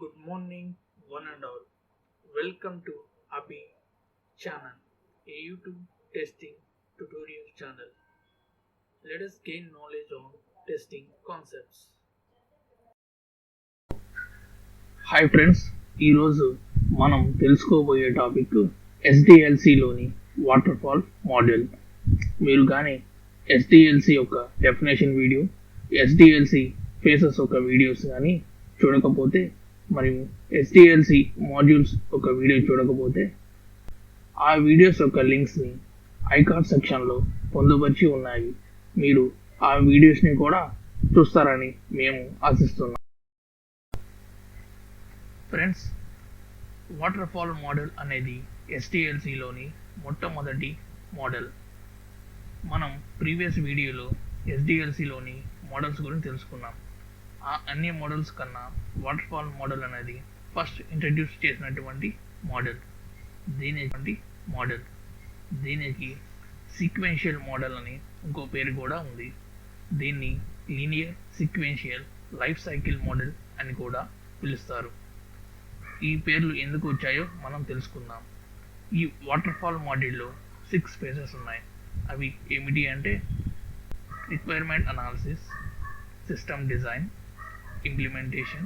Good morning, one and all. Welcome to Abhey Channel, a YouTube testing tutorial channel. Let us gain knowledge on testing concepts. Hi friends, ఈరోజు మనం తెలుసుకోబోయే topic ఎస్డిఎల్సిలోని waterfall model. మీరు కానీ SDLC యొక్క definition video, SDLC faces యొక్క videos కానీ చూడకపోతే, మరియు ఎస్డిఎల్సి మాడ్యూల్స్ ఒక వీడియో చూడకపోతే ఆ వీడియోస్ యొక్క లింక్స్ని ఐకార్డ్ సెక్షన్లో పొందుపరిచి ఉన్నాయి. మీరు ఆ వీడియోస్ని కూడా చూస్తారని మేము ఆశిస్తున్నాం. ఫ్రెండ్స్, వాటర్ఫాల్ మోడల్ అనేది ఎస్డిఎల్సిలోని మొట్టమొదటి మోడల్. మనం ప్రీవియస్ వీడియోలో ఎస్డిఎల్సిలోని మోడల్స్ గురించి తెలుసుకున్నాం. ఆ అన్ని మోడల్స్ కన్నా వాటర్ఫాల్ మోడల్ అనేది ఫస్ట్ ఇంట్రడ్యూస్ చేసినటువంటి మోడల్. దీనికి సీక్వెన్షియల్ మోడల్ అని ఇంకో పేరు కూడా ఉంది. దీన్ని linear sequential life cycle model అని కూడా పిలుస్తారు. ఈ పేర్లు ఎందుకు వచ్చాయో మనం తెలుసుకుందాం. ఈ వాటర్ఫాల్ మోడల్లో 6 ఫేజెస్ ఉన్నాయి. అవి ఏమిటి అంటే requirement analysis, system design, implementation,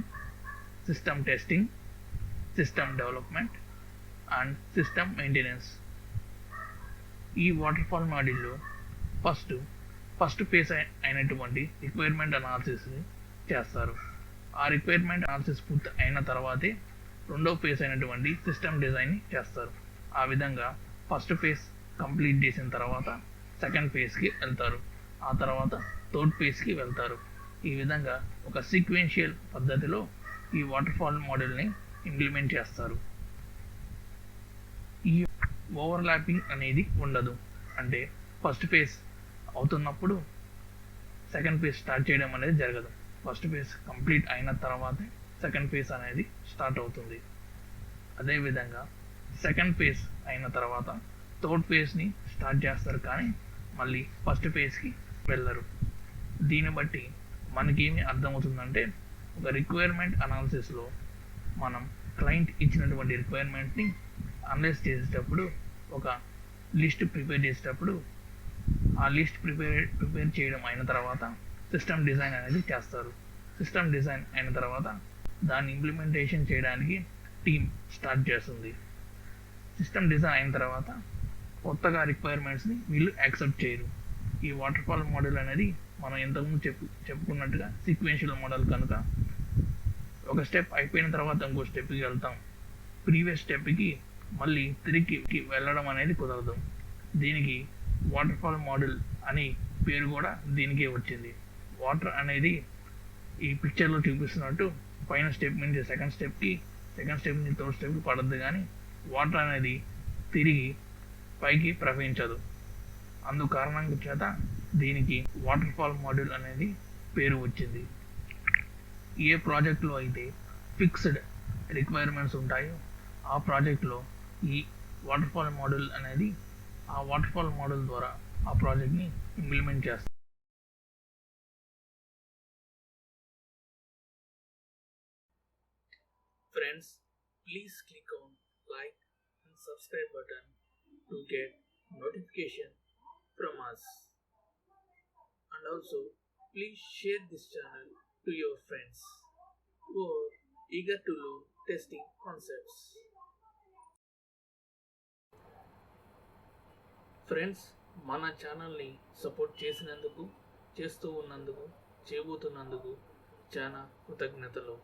system testing, system development and system maintenance. ఈ వాటర్ఫాల్ మోడల్లో ఫస్ట్ ఫేజ్ అయినటువంటి రిక్వైర్మెంట్ అనాలిసిస్ని చేస్తారు. ఆ రిక్వైర్మెంట్ అనాలిసిస్ పూర్తి అయిన తర్వాతే రెండో ఫేజ్ అయినటువంటి సిస్టమ్ డిజైన్ని చేస్తారు. ఆ విధంగా ఫస్ట్ ఫేజ్ కంప్లీట్ చేసిన తర్వాత సెకండ్ ఫేజ్కి వెళ్తారు. ఆ తర్వాత థర్డ్ ఫేజ్కి వెళ్తారు. ఈ విధంగా ఒక సీక్వెన్షియల్ పద్ధతిలో ఈ వాటర్ఫాల్ మోడల్ని ఇంప్లిమెంట్ చేస్తారు. ఈ ఓవర్లాపింగ్ అనేది ఉండదు. అంటే ఫస్ట్ ఫేజ్ అవుతున్నప్పుడు సెకండ్ ఫేజ్ స్టార్ట్ చేయడం అనేది జరగదు. ఫస్ట్ ఫేజ్ కంప్లీట్ అయిన తర్వాతే సెకండ్ ఫేజ్ అనేది స్టార్ట్ అవుతుంది. అదేవిధంగా సెకండ్ ఫేజ్ అయిన తర్వాత థర్డ్ ఫేజ్ని స్టార్ట్ చేస్తారు, కానీ మళ్ళీ ఫస్ట్ ఫేజ్కి వెళ్ళరు. దీన్ని బట్టి మనకేమి అర్థమవుతుందంటే, ఒక రిక్వైర్మెంట్ అనాలిసిస్లో మనం క్లయింట్ ఇచ్చినటువంటి రిక్వైర్మెంట్ని అనలైజ్ చేసేటప్పుడు, ఒక లిస్ట్ ప్రిపేర్ చేసేటప్పుడు ఆ లిస్ట్ ప్రిపేర్ చేయడం అయిన తర్వాత సిస్టమ్ డిజైన్ అనేది చేస్తారు. సిస్టమ్ డిజైన్ అయిన తర్వాత దాన్ని ఇంప్లిమెంటేషన్ చేయడానికి టీమ్ స్టార్ట్ చేస్తుంది. సిస్టమ్ డిజైన్ అయిన తర్వాత కొత్తగా రిక్వైర్మెంట్స్ని వీళ్ళు యాక్సెప్ట్ చేయరు. ఈ వాటర్ఫాల్ మోడల్ అనేది మనం ఇంతకుముందు చెప్పుకున్నట్టుగా సీక్వెన్షియల్ మోడల్ కనుక ఒక స్టెప్ అయిపోయిన తర్వాత ఇంకో స్టెప్కి వెళ్తాం. ప్రీవియస్ స్టెప్కి మళ్ళీ తిరిగి వెళ్ళడం అనేది కుదరదు. దీనికి వాటర్ఫాల్ మోడల్ అని పేరు కూడా దీనికే వచ్చింది. వాటర్ అనేది ఈ పిక్చర్లో చూపిస్తున్నట్టు పైన స్టెప్ నుంచి సెకండ్ స్టెప్ నుంచి థర్డ్ స్టెప్కి పడద్దు, కానీ వాటర్ అనేది తిరిగి పైకి ప్రవహించదు. అందు కారణంగా చేత దీనికి వాటర్ఫాల్ మోడల్ అనేది పేరు వచ్చింది. ఏ ప్రాజెక్ట్లో అయితే ఫిక్స్డ్ రిక్వైర్మెంట్స్ ఉంటాయో ఆ ప్రాజెక్ట్లో ఈ వాటర్ఫాల్ మోడల్ అనేది ఆ వాటర్ఫాల్ మోడల్ ద్వారా ఆ ప్రాజెక్ట్ని ఇంప్లిమెంట్ చేస్తారు. Friends, please click on like and subscribe button to get notification from us. And also, please share this channel to your friends who are eager to learn testing concepts. Friends, మన ఛానల్ని support చేసినందుకు, చేస్తూ ఉన్నందుకు, చేయబోతున్నందుకు చాలా కృతజ్ఞతలు.